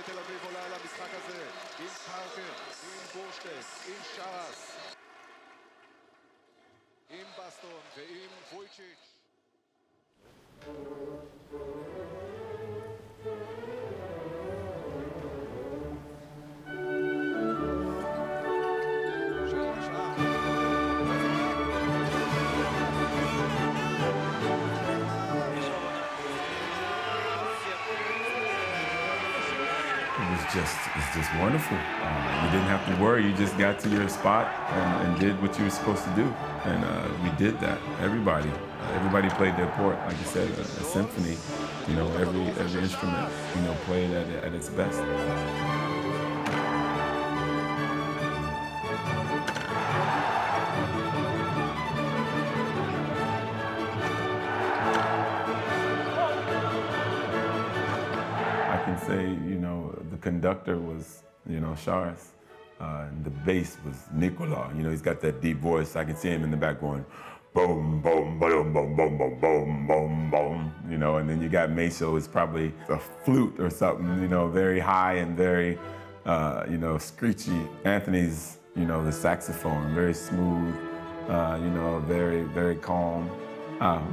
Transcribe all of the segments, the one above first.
תל אביב עולה על המשחק הזה, עם פארקר, עם בשתי, עם שרס, עם בסטון ועם וויצ'יץ'. It's just wonderful. You didn't have to worry. You just got to your spot and did what you were supposed to do. And we did that. Everybody played their part. Like you said, a symphony. You know, every instrument, you know, played at its best. Say, you know, the conductor was, you know, Sharas, and the bass was Nicola. You know, he's got that deep voice. I can see him in the back going, boom, boom, boom, boom, boom, boom, boom, boom, boom. You know, and then you got Meso, is probably a flute or something, you know, very high and very, you know, screechy. Anthony's, you know, the saxophone, very smooth, you know, very, very calm.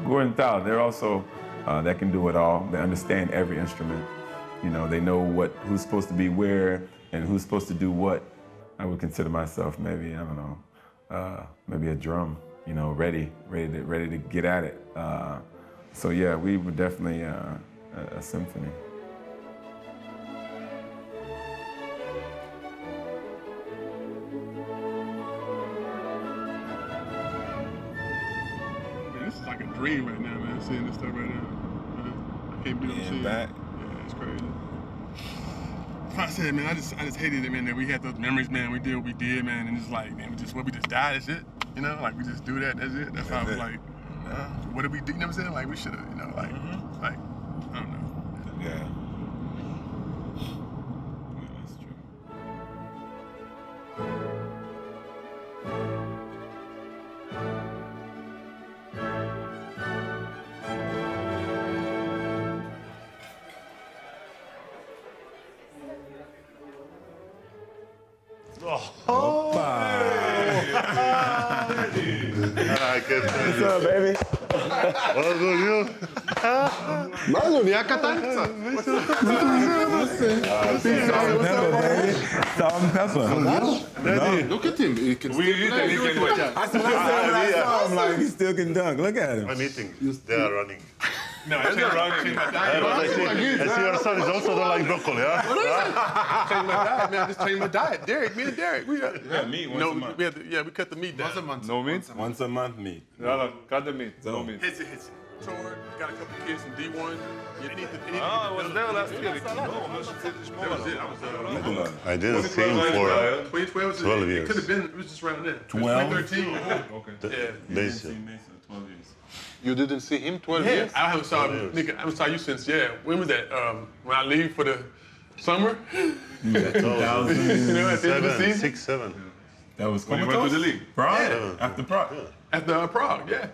Gordon Thal, they're also, that can do it all. They understand every instrument. You know, they know who's supposed to be where and who's supposed to do what. I would consider myself maybe, I don't know, maybe a drum, you know, ready to get at it. So yeah, we were definitely a symphony. Man, this is like a dream right now, man, seeing this stuff right now. I can't believe I'm seeing it. It's crazy. I said, man, I just hated it, man, that we had those memories, man. We did what we did, man, and it's like, man, we just died, that's it. You know, like we just do that, that's it. That's how I was like, what did we do? You know what I'm saying? Like we should have, you know, like, I don't know. Yeah. That's true. What's up, baby? What's good, you? מה זה, נהיה קטן קצת. Salt and pepper. Look at him, he can still play. That's what I said when I saw him, like, he still can dunk. Look at him. I'm eating. They are running. No, I can't run. I see your son is also don't like broccoli, huh? Change my diet, man. I just changed my diet. Derek, me and Derek, we got meat once a month. We cut the meat down. Once a month. No meat? Once a month meat. No, cut the meat. No meat. Hits it. Torn, got a couple kids from D1. I was there last year. I didn't see him for 12 years. It could have been, it was just around there. 12? 2013. Okay. Yeah. Basically. 12 years. You didn't see him 12 Yeah, years? I haven't saw nigga. I haven't saw you since when was that? When I leave for the summer. You know, at the end of the season. 6, 7. That was When you went to the league. Prague? Yeah. After Prague? After Prague, yeah.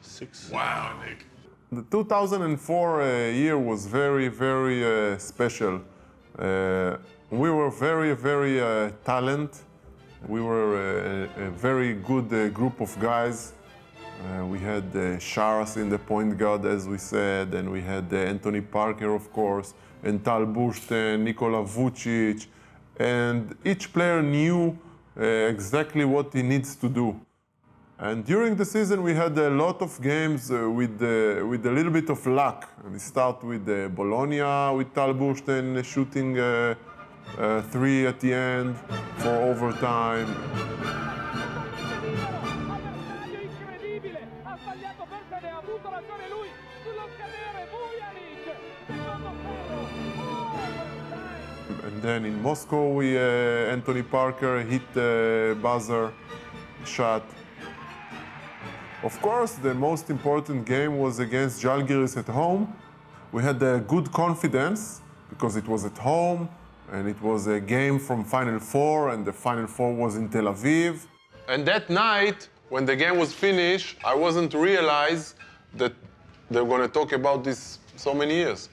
6. Wow, Nick. The 2004 year was very, very special. We were very, very talented. We were a very good group of guys. We had Sharas in the point guard, as we said, and we had Anthony Parker, of course, and Tal Bushten, Nikola Vucic, and each player knew exactly what he needs to do. And during the season, we had a lot of games with a little bit of luck. We start with Bologna, with Tal Bushten shooting 3 at the end for overtime. And then in Moscow, Anthony Parker hit the buzzer shot. Of course, the most important game was against Žalgiris at home. We had good confidence because it was at home and it was a game from Final Four, and the Final Four was in Tel Aviv. And that night, when the game was finished, I wasn't realize that they were going to talk about this so many years.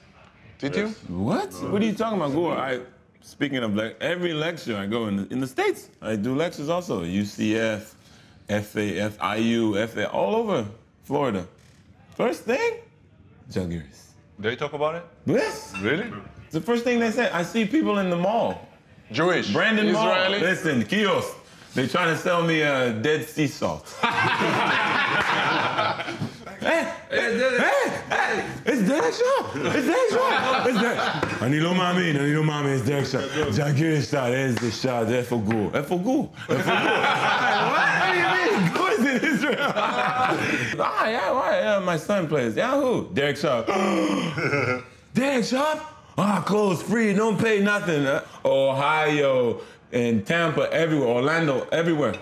Did you? What? What are you talking about? Speaking of every lecture I go in the States, I do lectures also. UCF, FAF, IU, FA, all over Florida. First thing, Jaguars. They talk about it? Yes. Really? It's the first thing they say. I see people in the mall. Jewish. Brandon Israeli. Mall. Listen, kiosk. They trying to sell me dead sea salt. Hey, it's Derek Shaw. It's Derek Shaw. It's Derek. אני לא מאמין, it's Derek Shaw. Jaguars shot, איזה shot, איפה גור? איפה גור? What do you mean? Who is in Israel? Yeah, my son plays. Yeah, who? Derek Shaw. Derek Shaw? Clothes free, don't pay nothing. Ohio and Tampa, everywhere, Orlando, everywhere.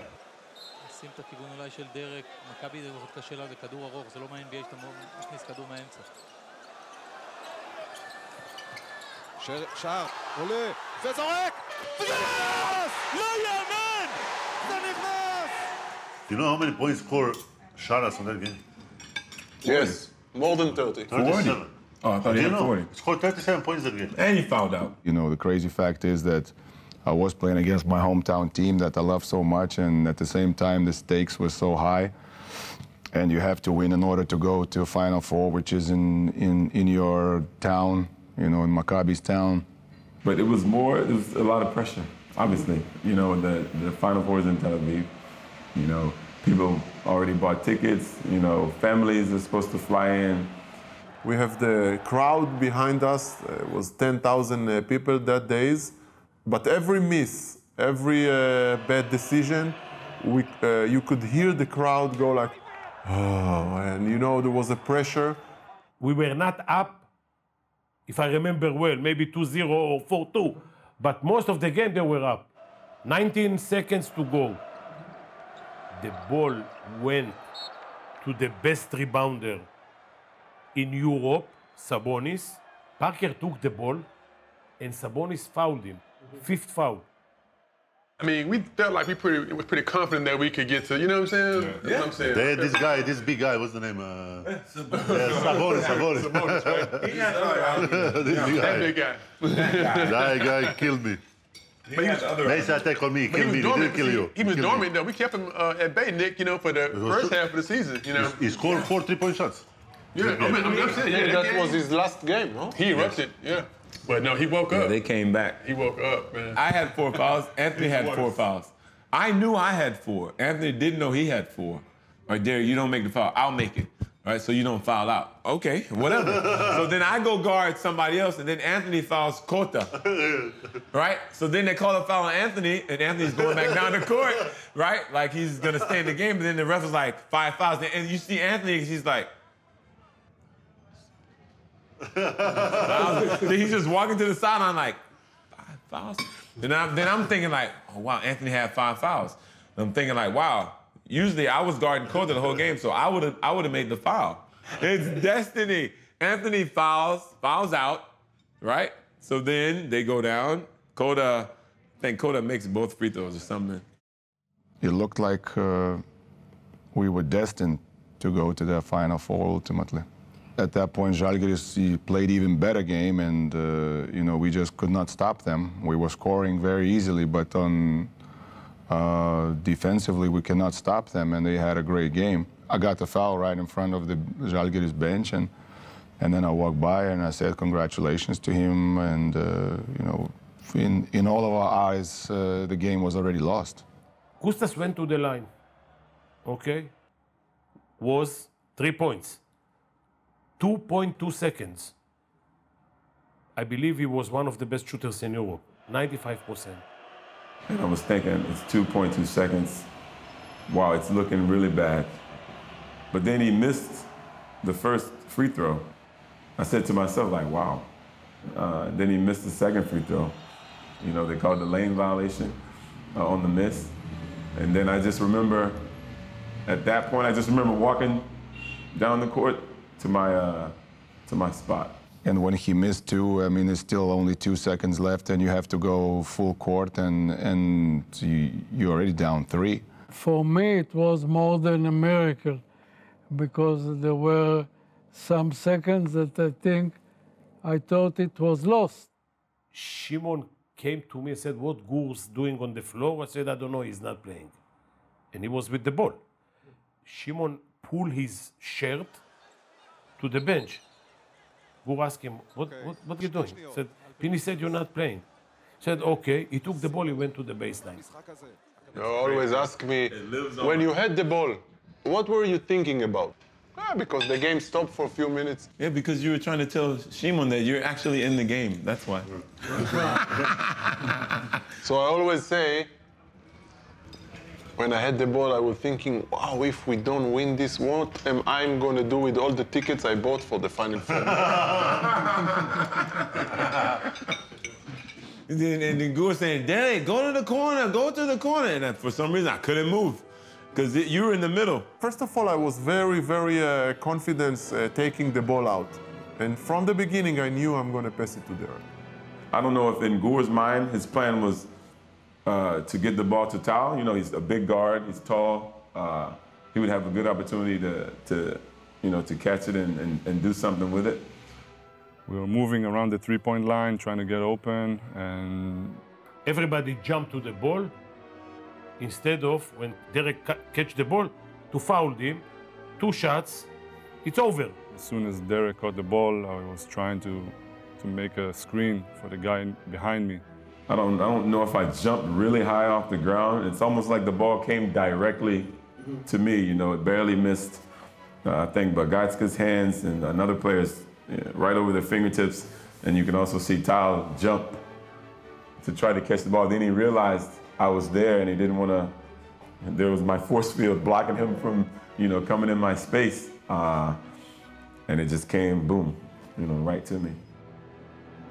שים את הכיוון אולי של דרק, מכבי זה מאוד קשה לה, זה כדור ארוך, זה לא מה-NBA שאתה מכניס כדור מהאמצע. שער, עולה, וזורק! ונכנס! לא יאמן! זה נכנס! Do you know how many points scored Sharas on that game? Yes, more than 30. 37. Oh, I thought he had 40. He scored 37 points that game. And he fouled out. You know, the crazy fact is that I was playing against my hometown team that I love so much, and at the same time, the stakes were so high. And you have to win in order to go to Final Four, which is in your town, you know, in Maccabi's town. But it was a lot of pressure, obviously. You know, the Final Four is in Tel Aviv. You know, people already bought tickets. You know, families are supposed to fly in. We have the crowd behind us. It was 10,000 people that days. But every miss, every bad decision, you could hear the crowd go like, oh, and you know, there was a pressure. We were not up, if I remember well, maybe 2-0 or 4-2, but most of the game they were up. 19 seconds to go. The ball went to the best rebounder in Europe, Sabonis. Parker took the ball, and Sabonis fouled him. Fifth foul. I mean, we felt like we was pretty confident that we could get to, you know what I'm saying? Yeah. That's what I'm saying. They had this guy, this big guy, what's the name? Sabonis. Sabonis, right? This That big guy. That guy killed me. They said attack on me, kill me, he didn't kill you. He was dormant, though. We kept him at bay, Nick, you know, for the first half of the season, you know. He scored 4 3-point shots. Yeah, I'm saying, yeah, That was his last game, no? he erupted, yeah. But no, he woke up. They came back. He woke up, man. I had 4 fouls. Anthony had 4 fouls. I knew I had 4. Anthony didn't know he had 4. All right, Derek, you don't make the foul. I'll make it. All right, so you don't foul out. Okay, whatever. So then I go guard somebody else, and then Anthony fouls Kota. Right? So then they call a foul on Anthony, and Anthony's going back down the court, right? Like he's going to stay in the game, but then the ref was like 5 fouls. And you see Anthony, he's like... He's just walking to the sideline like, 5 fouls? Then I'm thinking like, oh, wow, Anthony had 5 fouls. And I'm thinking like, wow, usually I was guarding Kota the whole game, so I would have made the foul. It's destiny. Anthony fouls out, right? So then they go down. I think Kota makes both free throws or something. It looked like we were destined to go to the Final Four ultimately. At that point, Žalgiris played even better game, and you know, we just could not stop them. We were scoring very easily, but on defensively, we cannot stop them, and they had a great game. I got the foul right in front of the Žalgiris bench, and then I walked by and I said congratulations to him, and you know, in all of our eyes, the game was already lost. Kustas went to the line, okay? Was 3 points. 2.2 seconds. I believe he was one of the best shooters in Europe, 95%. And I was thinking, it's 2.2 seconds. Wow, it's looking really bad. But then he missed the first free throw. I said to myself, like, wow. Then he missed the second free throw. You know, they called the lane violation on the miss. And then I just remember, at that point, I just remember walking down the court to my spot. And when he missed 2, I mean, there's still only 2 seconds left, and you have to go full court, and you're already down 3. For me, it was more than a miracle, because there were some seconds that I think I thought it was lost. Shimon came to me and said, what Gur's doing on the floor? I said, I don't know, he's not playing. And he was with the ball. Shimon pulled his shirt to the bench. Gur asked him, what are you doing? He said, Pini said you're not playing. He said, okay. He took the ball, he went to the baseline. You always ask me, when you had the ball, what were you thinking about? Because the game stopped for a few minutes. Yeah, because you were trying to tell Shimon that you're actually in the game. That's why. So I always say, when I had the ball, I was thinking, wow, if we don't win this, what am I going to do with all the tickets I bought for the Final Four? And then Gur saying, Daddy, go to the corner, go to the corner. And for some reason, I couldn't move because you were in the middle. First of all, I was very, very confident taking the ball out. And from the beginning, I knew I'm going to pass it to Derek. I don't know if in Gur's mind, his plan was to get the ball to Tal. You know, he's a big guard, he's tall. He would have a good opportunity to catch it and do something with it. We were moving around the three-point line, trying to get open, and everybody jumped to the ball instead of, when Derek catch the ball, to foul him. 2 shots, it's over. As soon as Derek caught the ball, I was trying to make a screen for the guy behind me. I don't know if I jumped really high off the ground. It's almost like the ball came directly to me. You know, it barely missed, I think, Bagatska's hands and another player's right over their fingertips. And you can also see Tal jump to try to catch the ball. Then he realized I was there and he didn't want to, there was my force field blocking him from, coming in my space. And it just came, boom, right to me.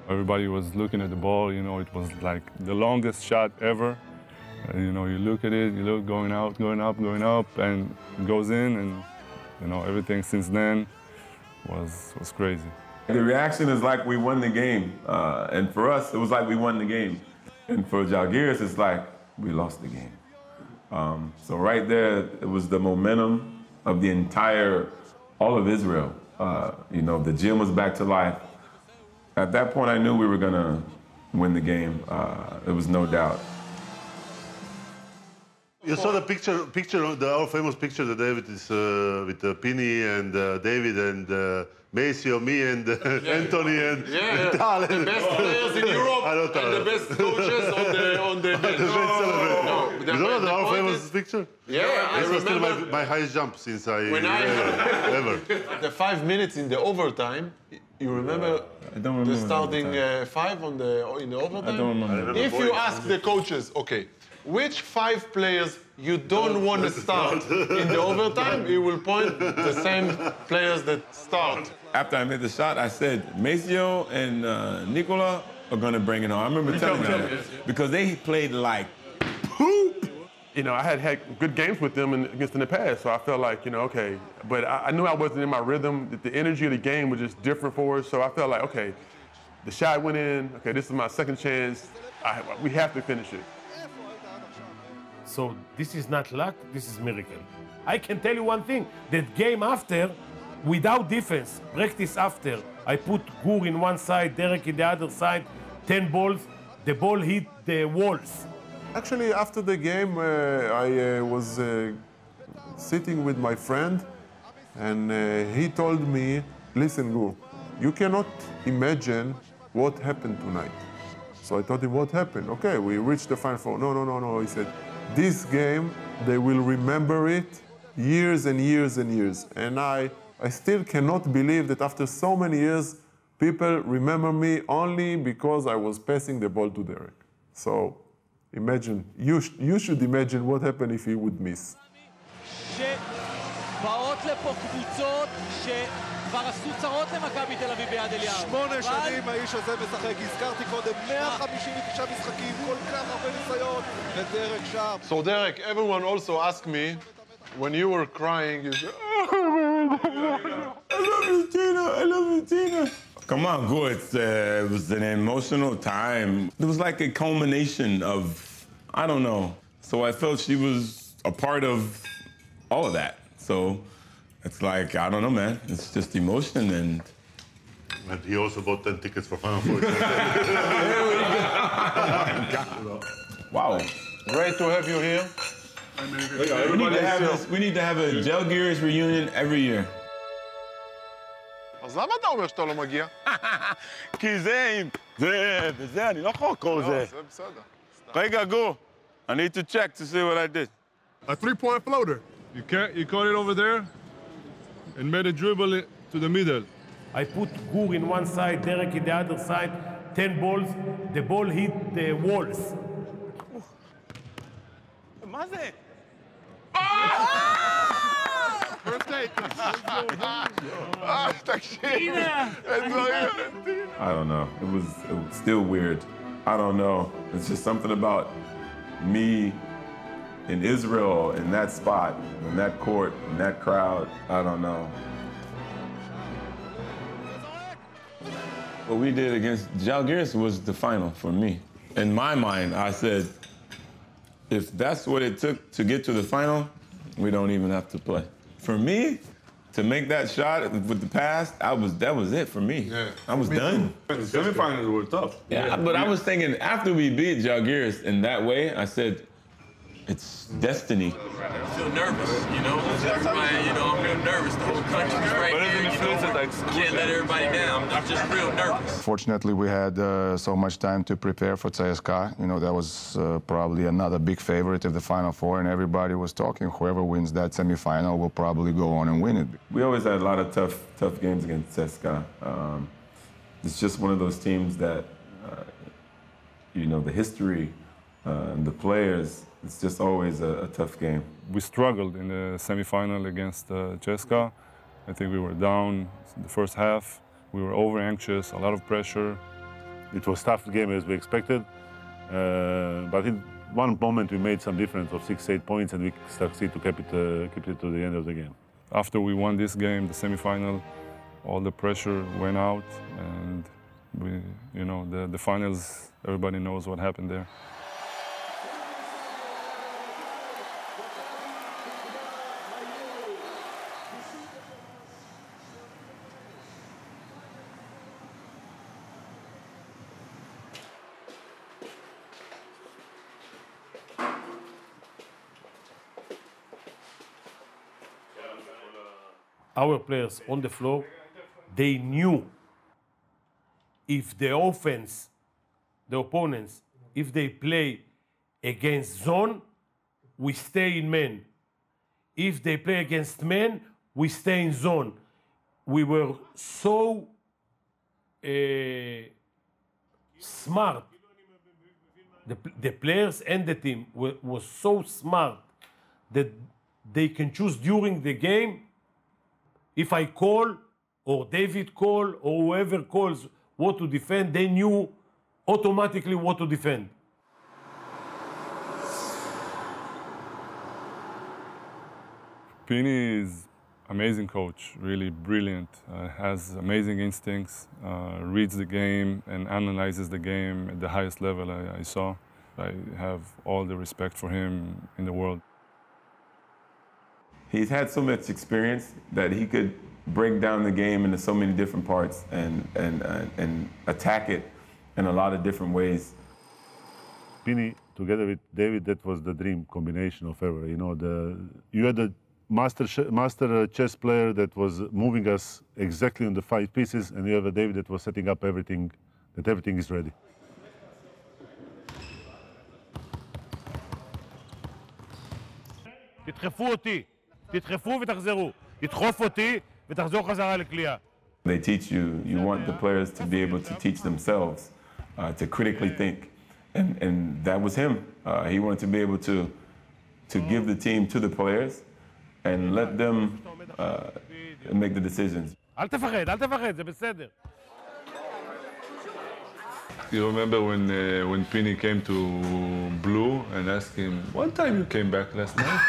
Everybody was looking at the ball, it was like the longest shot ever. You look at it, you look going out, going up, and it goes in, and everything since then was crazy. The reaction is like we won the game, and for us, it was like we won the game. And for Jalgiris, it's like we lost the game. So right there, it was the momentum of the all of Israel. The gym was back to life. At that point, I knew we were going to win the game. There was no doubt. You saw the picture, our famous picture that David is with Pini and David and Maceo, me and Anthony and Tal. The best players in Europe and the best coaches on the bench. You don't know our famous picture? Yeah, I remember. This was still my highest jump since ever. The 5 minutes in the overtime, you remember? I don't remember the starting 5 in the overtime? I don't remember. If you ask the coaches, okay, which 5 players you don't want to start in the overtime, he will point the same players that start. After I made the shot, I said, Maceo and Nicola are going to bring it on. I remember telling them that because they played like poop. I had good games with them against in the past, so I felt like, okay. But I knew I wasn't in my rhythm. That the energy of the game was just different for us, so I felt like, okay, the shot went in. Okay, this is my second chance. We have to finish it. So this is not luck, this is miracle. I can tell you one thing, that game after, without defense, practice after, I put Gur in one side, Derek in the other side, 10 balls, the ball hit the walls. Actually, after the game, I was sitting with my friend, and he told me, listen, Gur, you cannot imagine what happened tonight. So I told him, what happened? Okay, we reached the Final Four. No, he said, this game, they will remember it years and years and years. And I still cannot believe that after so many years, people remember me only because I was passing the ball to Derek. So imagine, you should imagine what happened if he would miss. שבאות לפה קבוצות שכבר עשו צרות למכבי תל אביב ביד אליהו. 8 שנים האיש הזה משחק, הזכרתי קודם, 159 משחקים, כל כך הרבה ניסיון, ודרק שם. So Derek, everyone also asked me, when you were crying, you said, I love you, Tina. Come on, Gur, it was an emotional time. It was like a culmination of, I don't know. So I felt she was a part of all of that. So it's like, I don't know, man. It's just emotion, and And he also bought 10 tickets for Final Four. Wow. Great to have you here. We need to have a Jalgiris reunion every year. אז למה אתה אומר שאתה לא מגיע? כי זה, וזה, אני לא יכול לקרוא זה. זה בסדר. רגע, גו. I need to check to see what I did. A three-point floater. You caught it over there and made a dribble to the middle. I put Gur in one side, Derek in the other side, 10 balls, the ball hit the walls. מה זה? I don't know. It was still weird. I don't know. It's just something about me in Israel, in that spot, in that court, in that crowd. I don't know. What we did against Jalgiris was the final for me. In my mind, I said, if that's what it took to get to the final, we don't even have to play. For me, to make that shot with the pass, that was it for me. Yeah. I was done. The semifinals were tough. Yeah, but I was thinking after we beat Jalgiris in that way, I said, it's destiny. I feel nervous, you know. Everybody, you know, I'm real nervous. The whole country's right there, you know. Can't let everybody down. I'm just real nervous. Fortunately, we had so much time to prepare for CSKA. You know, that was probably another big favorite of the Final Four, and everybody was talking, whoever wins that semifinal will probably go on and win it. We always had a lot of tough games against CSKA. It's just one of those teams that, you know, the history and the players, it's just always a tough game. We struggled in the semifinal against CSKA. I think we were down the first half. We were over-anxious, a lot of pressure. It was a tough game as we expected, but in one moment we made some difference of 6-8 points and we succeeded to keep it to the end of the game. After we won this game, the semifinal, all the pressure went out, and we, you know, the finals, everybody knows what happened there. Our players on the floor, they knew if the offense, the opponents, if they play against zone, we stay in man. If they play against man, we stay in zone. We were so smart. The players and the team was so smart that they can choose during the game. If I call, or David call, or whoever calls what to defend, they knew automatically what to defend. Pini is amazing coach, really brilliant, has amazing instincts, reads the game and analyzes the game at the highest level I saw. I have all the respect for him in the world. He's had so much experience that he could break down the game into so many different parts and attack it in a lot of different ways. Pini, together with David, that was the dream combination of ever. You know, you had a master chess player that was moving us exactly on the 5 pieces, and you have a David that was setting up everything, that everything is ready. תדחפו אותי, תדחפו ותחזרו. תדחוף אותי ותחזור חזרה לקליעה. They teach you, you want the players to be able to teach themselves, to critically think. And that was him. He wanted to be able to give the team to the players and let them make the decisions. אל תפחד, אל תפחד, זה בסדר. You remember when Pini came to Blue and asked him, "What time you came back last night?"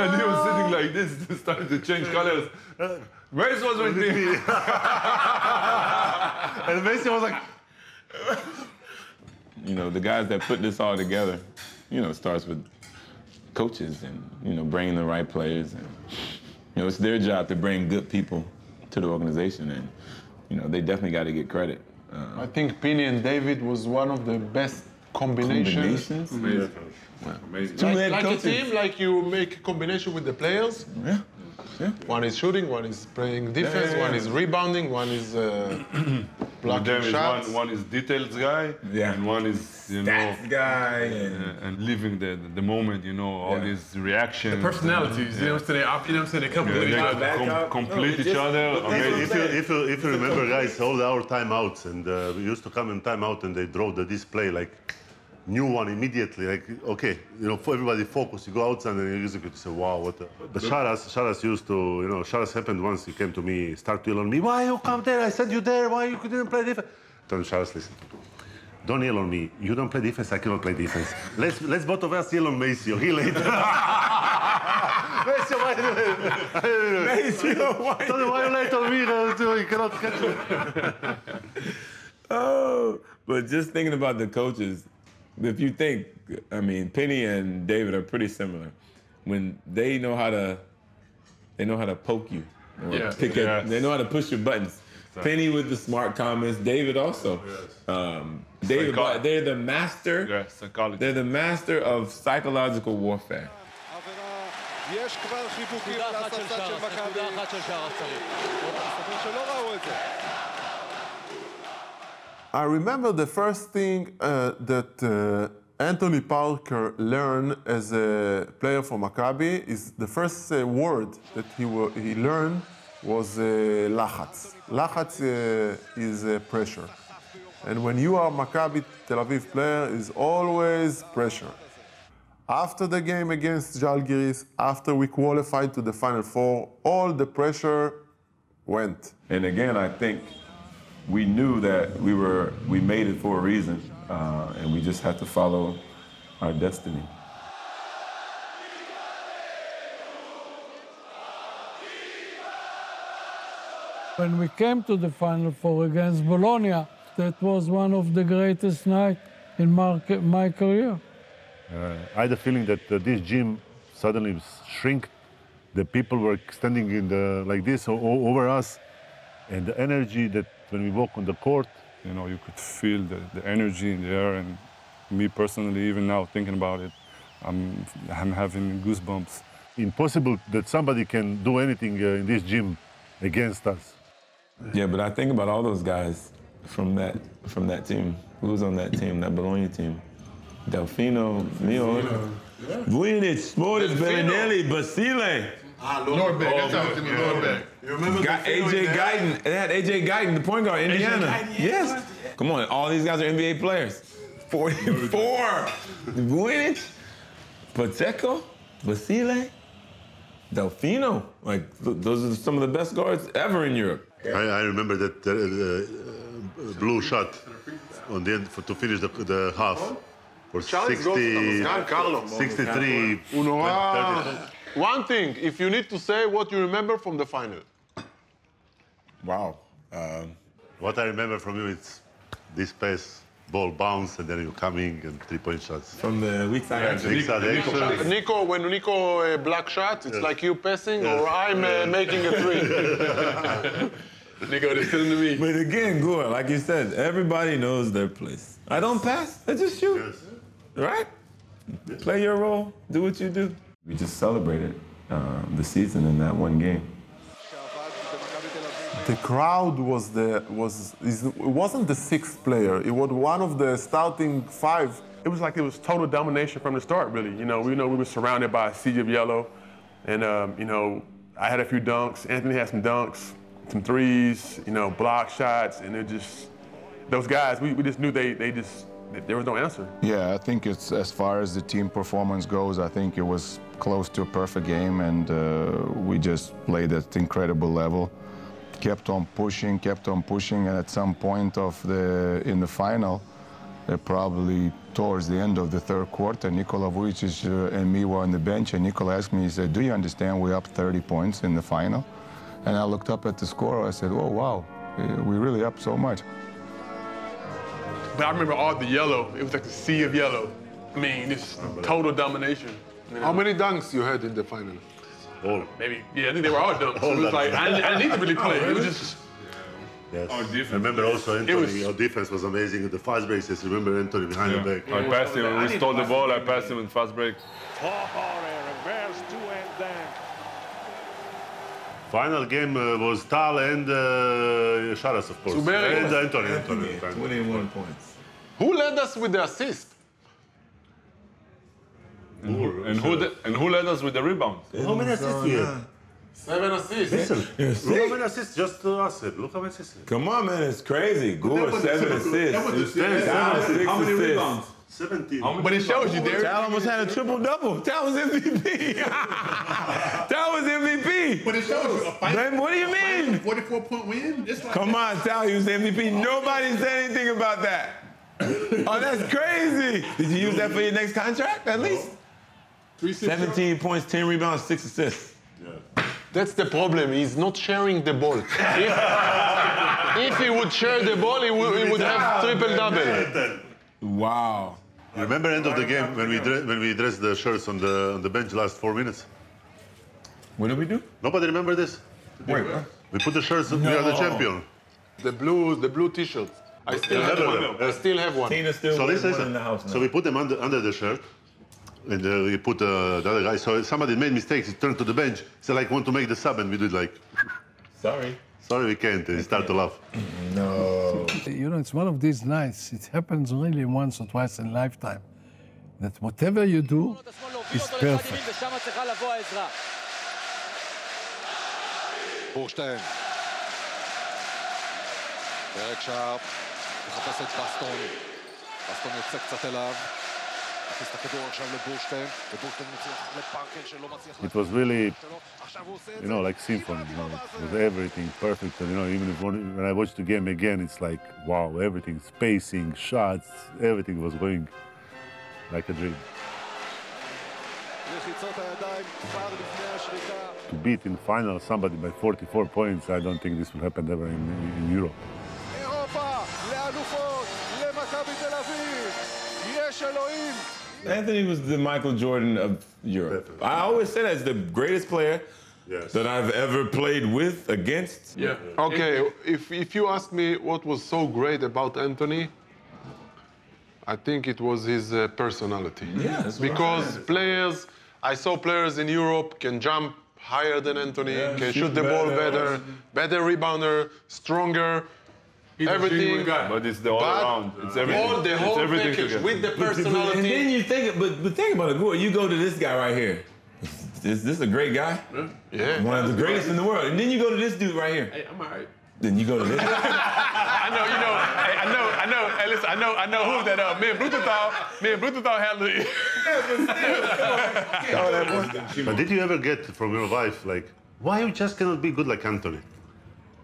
And he was sitting like this, started to change colors. Mace was with me. And Mace was like, you know, the guys that put this all together, you know, starts with coaches and, you know, bringing the right players. And, you know, it's their job to bring good people to the organization. And they definitely got to get credit. I think Penny and David was one of the best combinations. Amazing. Amazing. Like a team, like you make a combination with the players. Yeah. One is shooting, one is playing defense, one is rebounding, one is blocking shots. One is details guy, and one is stats guy, and living the moment. All these reactions. The personalities. You know what I'm saying? They complete each other. Complete each other. If you remember, guys, all our timeouts, and we used to come in timeout and they draw the display like new one immediately. Like, okay, for everybody focus. You go outside and you execute. You say, wow, what? But Sharas used to, Sharas happened once. He came to me, start to yell on me. Why you come there? I sent you there. Why you couldn't play defense? I told Sharas, listen. Don't yell on me. You don't play defense. I cannot play defense. Let's both of us yell on Maceo. He later. Maceo, why? Maceo, why you late on me? You cannot catch me. Oh, but just thinking about the coaches, if you think, Penny and David are pretty similar. When they know how to poke you, or they know how to push your buttons. Exactly. Penny with the smart comments, David also. David, they're the master. Psychology. They're the master of psychological warfare. יש כבר חיבוקים לספסל של מכבי. נקודה אחת של שער צריך. ספר שלא ראו את זה. I remember the first thing that Anthony Parker learned as a player for Maccabi is the first word that he learned was לחץ. לחץ is pressure. And when you are Maccabi Tel Aviv player, is always pressure. After the game against Žalgiris, after we qualified to the Final Four, all the pressure went. And again, I think we knew that we made it for a reason, and we just had to follow our destiny. When we came to the Final Four against Bologna, that was one of the greatest nights in my career. I had a feeling that this gym suddenly shrink. The people were standing like this over us, and the energy that when we walk on the court, you could feel the energy in the air. And me personally, even now thinking about it, I'm having goosebumps. Impossible that somebody can do anything in this gym against us. Yeah, but I think about all those guys from that team. Who was on that team, that Bologna team? Delfino, Mio, Vujinic, Smortis, Bellinelli, Basile. Norbeck, that's how it was Norbeck. You remember AJ Guyton. They had AJ Guyton, the point guard, Indiana. Yes. Come on, all these guys are NBA players. 44. Vujinic, Pacheco, Basile, Delfino. Like, those are some of the best guards ever in Europe. I remember that blue shot on the end to finish the half. For 63. One thing, if you need to say what you remember from the final. Wow. What I remember from you is this pace, ball bounce, and then you coming and 3-point shots. From the weak side action. Nico, when Nico block shots, it's like you passing or I'm making a three. Nico, listen to me. But again, Gore, like you said, everybody knows their place. I don't pass, I just shoot. Yes. Right? Play your role, do what you do. We just celebrated the season in that one game. The crowd it wasn't the sixth player. It was one of the starting five. It was like it was total domination from the start, really. We were surrounded by a sea of yellow, and I had a few dunks. Anthony had some dunks, some threes, block shots, and it just those guys. We just knew there was no answer. Yeah, I think it's as far as the team performance goes. I think it was close to a perfect game, and we just played at incredible level. Kept on pushing, and at some point in the final, probably towards the end of the third quarter, Nikola Vujicic and me were on the bench, and Nikola asked me, he said, "Do you understand we're up 30 points in the final?" And I looked up at the score, I said, "Oh wow, we're really up so much." But I remember all the yellow. It was like a sea of yellow. I mean, it's total domination. How many dunks you had in the final? All. Maybe, I think they were all dunks. It was like, I didn't need to really play. It was just... Yes. Our defense. I remember also Anthony, our defense was amazing. The fast breaks, remember Anthony behind the back. I passed him, we stole the ball, I passed him in fast break. Reverse two and then. Final game was Tal and Sharas, of course. And Anthony. 21 points. Who led us with the assist? And who led us with the rebound? How many assists we had? 7 assists. Listen, look how many assists just us said. Look how many assists. Come on, man, it's crazy. Gore, 7 assists. How many rebounds? 17. But it shows you, Derek. Tal almost had a triple-double. Tal was MVP. Tal was MVP. But it shows you. Man, what do you mean? 44-point win? It's like Come on, Tal, he was MVP. Nobody said anything about that. Oh, that's crazy. Did you use that for your next contract, at least? 17 points, 10 rebounds, 6 assists. Yeah. That's the problem. He's not sharing the ball. If he would share the ball, he would have triple-double. Wow. You remember end of the game when we dressed the shirts on the bench last 4 minutes? What did we do? Nobody remember this? Wait, we put the shirts. We are the champion. The blue T-shirts. I still have one. I still have one. Tina still wears one in the house now. So we put them under the shirt, and we put the other guy. So somebody made mistakes. He turned to the bench. Said like, want to make the sub, and we do it like. Sorry, we can't. And he start to laugh. No. You know, it's one of these nights. It happens really once or twice in a lifetime. That whatever you do is perfect. בורשטיין. פרק שרפ, מחפש את בסטון. בסטון יוצא קצת אליו. מכניס את הכדור עכשיו לבורשטיין, ובורשטיין מצליח לפארקר שלא מצליח... It was really, you know, like Symphony, you know, with everything perfect. And, you know, even if when I watched the game again, it's like, wow, everything, spacing, shots, everything was going like a dream. To beat in final somebody by 44 points, I don't think this will happen ever in Europe. אירופה, לאלופות, למכבי תל אביב, יש אלוהים. Anthony was the Michael Jordan of Europe. I always say that as the greatest player that I've ever played with, against. Yeah. Okay, if you ask me what was so great about Anthony, I think it was his personality. Yeah, because players, I saw players in Europe can jump higher than Anthony, can shoot the ball better rebounder, stronger. Everything, but it's the all around. It's everything. The whole everything package together. with the personality. And then you think, but think about it, you go to this guy right here. Is this a great guy? Yeah. One of the greatest in the world. And then you go to this dude right here. Hey, I'm all right. Then you go to this. I know. Hey, listen, I know who that me and Bluetooth had the... But did you ever get from your wife, like, why you just cannot be good like Anthony?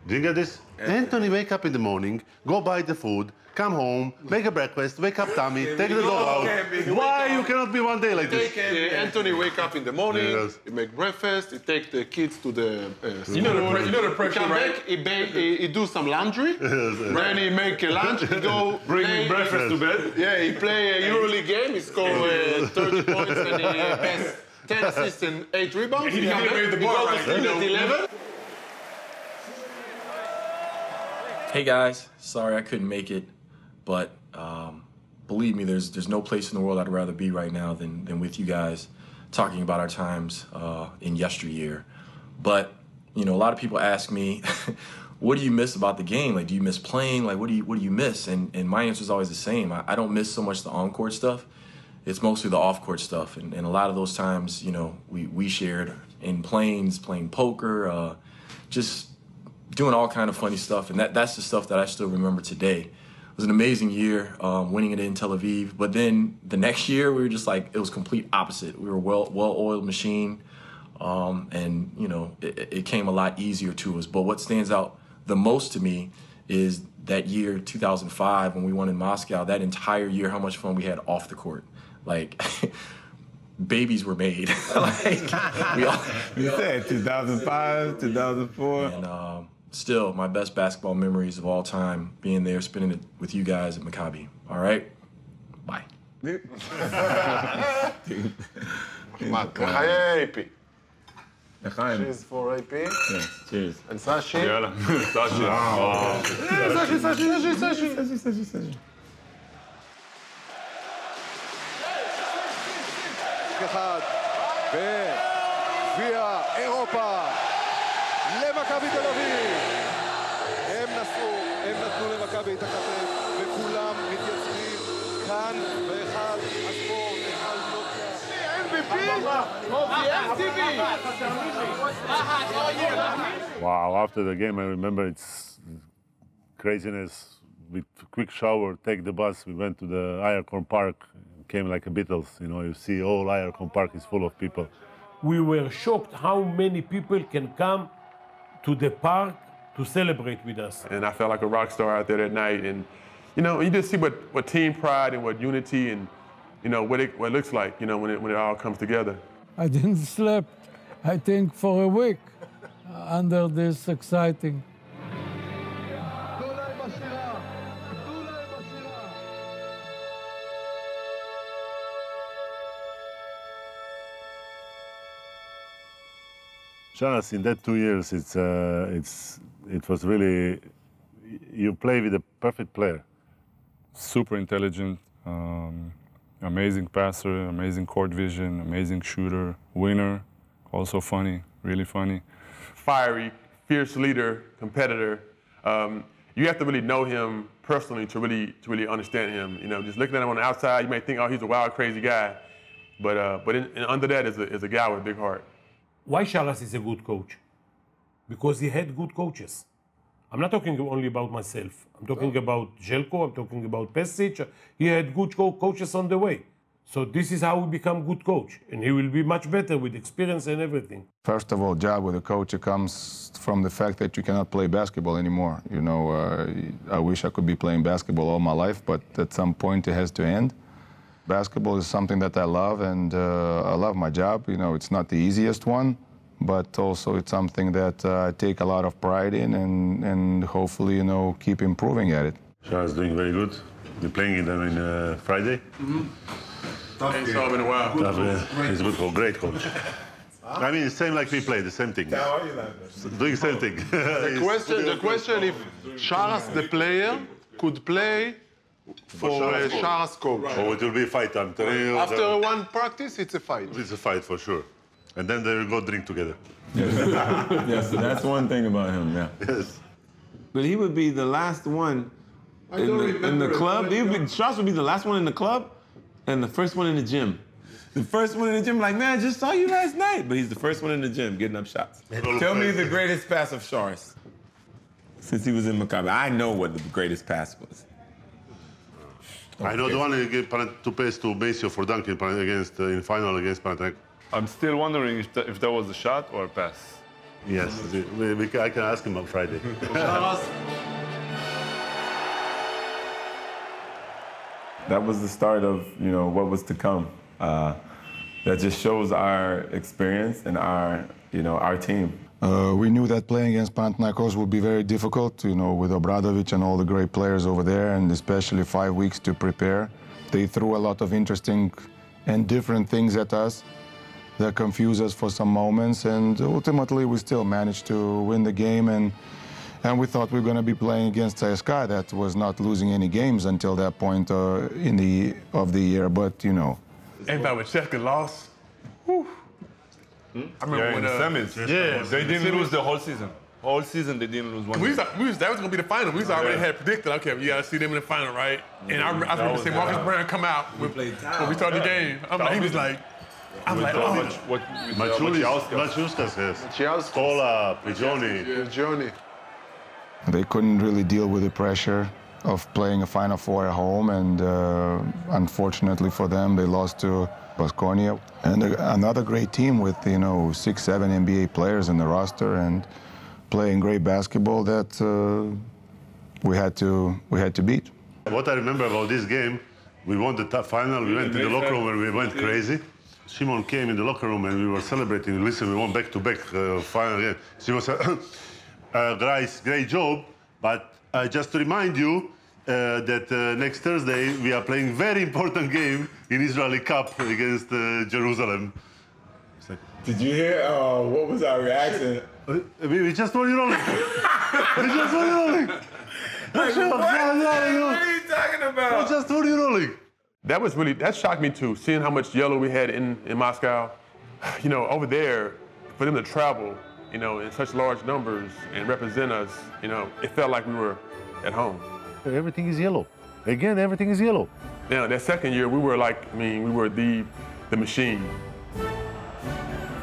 Did you get this? Anthony wake up in the morning, go buy the food, come home, make a breakfast, wake up Tommy, take the dog out. Why you cannot be one day like this? Anthony wake up in the morning, he make breakfast, he take the kids to the school. You know the pressure, come right? back, he do some laundry, then he make a lunch, he go bring breakfast to bed. Yeah, he play a EuroLeague game, he score 30 points and he pass 10 assists and 8 rebounds. He come back, he go to sleep at 11. Hey guys, sorry I couldn't make it, but believe me, there's no place in the world I'd rather be right now than with you guys, talking about our times in yesteryear. But you know, a lot of people ask me, what do you miss about the game? Like, do you miss playing? Like, what do you miss? And my answer is always the same. I don't miss so much the on-court stuff. It's mostly the off-court stuff. And a lot of those times, you know, we shared in planes, playing poker, just doing all kind of funny stuff, and that's the stuff that I still remember today. It was an amazing year, winning it in Tel Aviv, but then the next year we were just like, it was complete opposite. We were a well-oiled machine, and you know, it came a lot easier to us. But what stands out the most to me is that year, 2005, when we won in Moscow, that entire year, how much fun we had off the court. Like, babies were made. Like, you said 2005, 2004. And still, my best basketball memories of all time, being there, spending it with you guys at Maccabi. All right? Bye. Cheers for AP. Cheers. And Sashi. יאללה, סאשי. סאשי. אחד בגביע אירופה למכבי תל אביב. הם נתנו למכבי את הכתף וכולם מתייצבים כאן בהיכל הספורט, היכל נוקיה. Wow, after the game, I remember it's craziness. With quick shower, take the bus, we went to the Aircon Park, came like a Beatles, you know, you see all Aircon Park is full of people. We were shocked how many people can come to the park to celebrate with us. And I felt like a rock star out there that night. And, you know, you just see what team pride and what unity and, you know, what it looks like, you know, when it all comes together. I didn't sleep, I think, for a week under this exciting. Sharas, in that 2 years, it was really, you play with a perfect player. Super intelligent, amazing passer, amazing court vision, amazing shooter, winner, also funny, really funny. Fiery, fierce leader, competitor. You have to really know him personally to really understand him. You know, just looking at him on the outside, you may think, oh, he's a wild, crazy guy. But under that is a guy with a big heart. Why Sharas is a good coach? Because he had good coaches. I'm not talking only about myself. I'm talking about Željko, I'm talking about Pesic. He had good coaches on the way. So this is how we become good coach. And he will be much better with experience and everything. First of all, job with a coach comes from the fact that you cannot play basketball anymore. You know, I wish I could be playing basketball all my life, but at some point it has to end. Basketball is something that I love, and I love my job. You know, it's not the easiest one, but also it's something that I take a lot of pride in, and hopefully, you know, keep improving at it. Shah is doing very good. We're playing with them on Friday. Ain't saw him in a while. He's a good coach, great coach. I mean, it's same like we play, the same thing. How are you, man? Doing the same thing. The question if Sharas, the player, could play for Sharas coach. Oh, it will be a fight, I'm telling you. After one practice, it's a fight. It's a fight for sure. And then they will go drink together. Yes, that's one thing about him, yeah. Yes. But he would be the last one in the club. Sharas would be the last one in the club and the first one in the gym. The first one in the gym, like, man, I just saw you last night. But he's the first one in the gym getting up shots. Tell me the greatest pass of Sharas since he was in Maccabi. I know what the greatest pass was. I know the one he gave to pass to Maceo for dunking against in final against Panathinaikos. I'm still wondering if that was a shot or a pass. Yes, I can ask him on Friday. That was the start of, you know, what was to come. That just shows our experience and our, you know, our team. We knew that playing against Panathinaikos would be very difficult, you know, with Obradovic and all the great players over there, and especially 5 weeks to prepare. They threw a lot of interesting and different things at us that confused us for some moments, and ultimately we still managed to win the game, and we thought we were going to be playing against CSKA that was not losing any games until that point of the year, but, you know. Everybody with Czechia lost. Whew. I remember when in the semis. Yeah, they didn't lose the whole season. All season they didn't lose one. That was gonna be the final. We already had predicted. Okay, you gotta see them in the final, right? And I remember seeing Marcus Brown come out when we started the game. He was like, I'm like, oh. Maciuskas, yes. Stola, Prigioni. They couldn't really deal with the pressure of playing a Final Four at home, and unfortunately for them, they lost to Baskonia. And another great team with, you know, 6-7 NBA players in the roster and playing great basketball that we had to beat. What I remember about this game, we won the final, we went to the locker room and we went crazy. Shimon came in the locker room and we were celebrating. Listen, we won back-to-back final game. Shimon said, guys, great job, but just to remind you that next Thursday we are playing very important game in Israeli Cup against Jerusalem. It's like, did you hear? What was our reaction? We just won EuroLeague. We just won EuroLeague. Like, what are you talking about? We just won EuroLeague. That shocked me too, seeing how much yellow we had in Moscow. You know, over there, for them to travel, you know, in such large numbers and represent us, you know, it felt like we were at home. Everything is yellow. Again, everything is yellow. Now, that second year, we were like, I mean, we were the machine.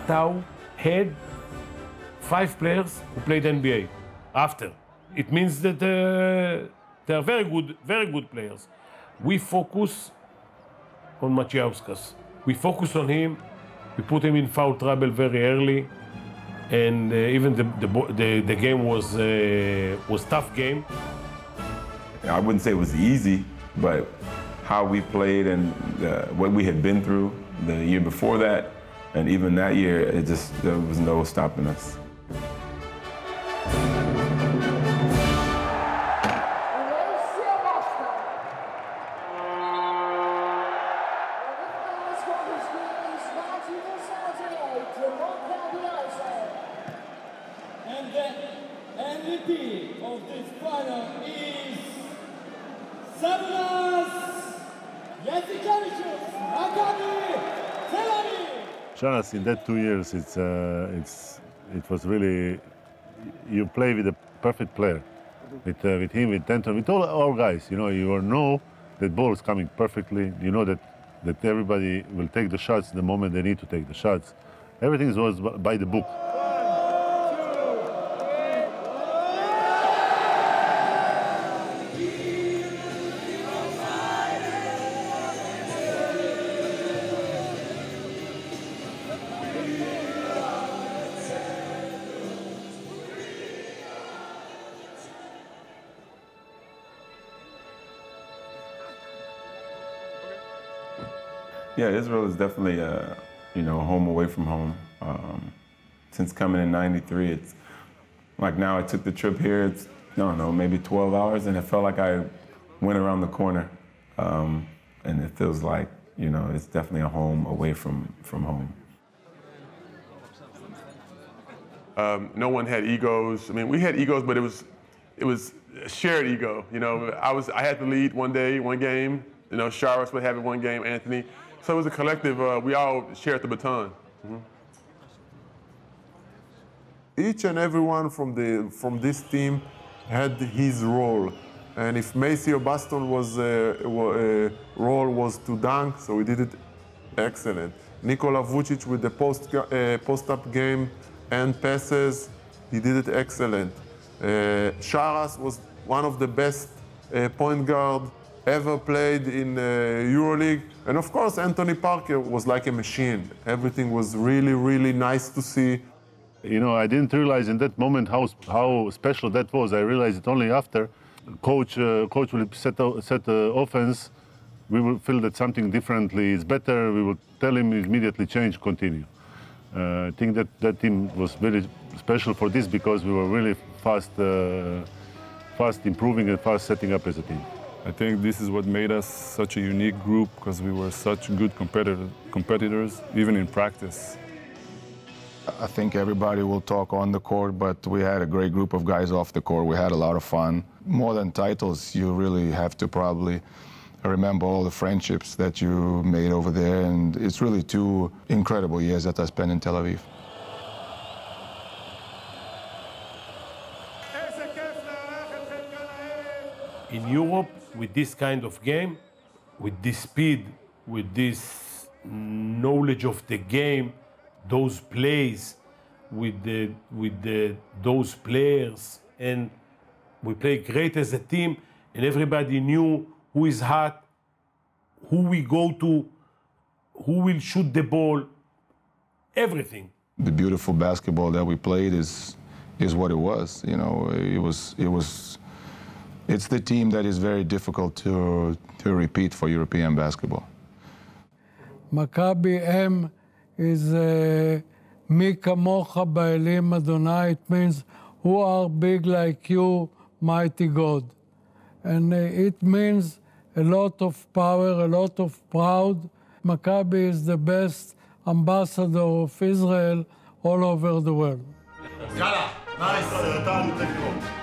Tau had 5 players who played NBA after. It means that they are very good players. We focus on Maciauskas. We focus on him. We put him in foul trouble very early, and even the game was tough game. I wouldn't say it was easy, but how we played and what we had been through the year before that, and even that year, there was no stopping us. Sharas, in that 2 years, it was really, you play with a perfect player, with him, with Denton, with all our guys. You know, you know that ball is coming perfectly. You know that everybody will take the shots the moment they need to take the shots. Everything was by the book. Yeah, Israel is definitely home away from home. Since coming in '93, it's like now I took the trip here. It's I don't know, maybe 12 hours, and it felt like I went around the corner. And it feels like it's definitely a home away from home. No one had egos. I mean, we had egos, but it was a shared ego. You know, I had to lead one day, one game. You know, Sharas would have it one game, Anthony. So it was a collective, we all shared the baton. Mm-hmm. Each and everyone from this team had his role. And if Macy or Baston role was to dunk, so we did it excellent. Nikola Vucic with the post-up game and passes, he did it excellent. Sharas was one of the best point guard ever played in EuroLeague. And of course, Anthony Parker was like a machine. Everything was really, really nice to see. You know, I didn't realize in that moment how special that was. I realized it only after. Coach will set the offense. We will feel that something differently is better. We will tell him immediately change, continue. I think that team was very special for this because we were really fast improving and fast setting up as a team. I think this is what made us such a unique group because we were such good competitors, even in practice. I think everybody will talk on the court, but we had a great group of guys off the court. We had a lot of fun. More than titles, you really have to probably remember all the friendships that you made over there, and it's really 2 incredible years that I spent in Tel Aviv. In Europe, with this kind of game, with this speed, with this knowledge of the game, those plays, with those players, and we play great as a team, and everybody knew who is hot, who we go to, who will shoot the ball, everything. The beautiful basketball that we played is what it was. You know, it's the team that is very difficult to repeat for European basketball. Maccabi M is מי כמוך באלים אדוני. It means who are big like you, mighty God. And it means a lot of power, a lot of proud. Maccabi is the best ambassador of Israel all over the world. Nice.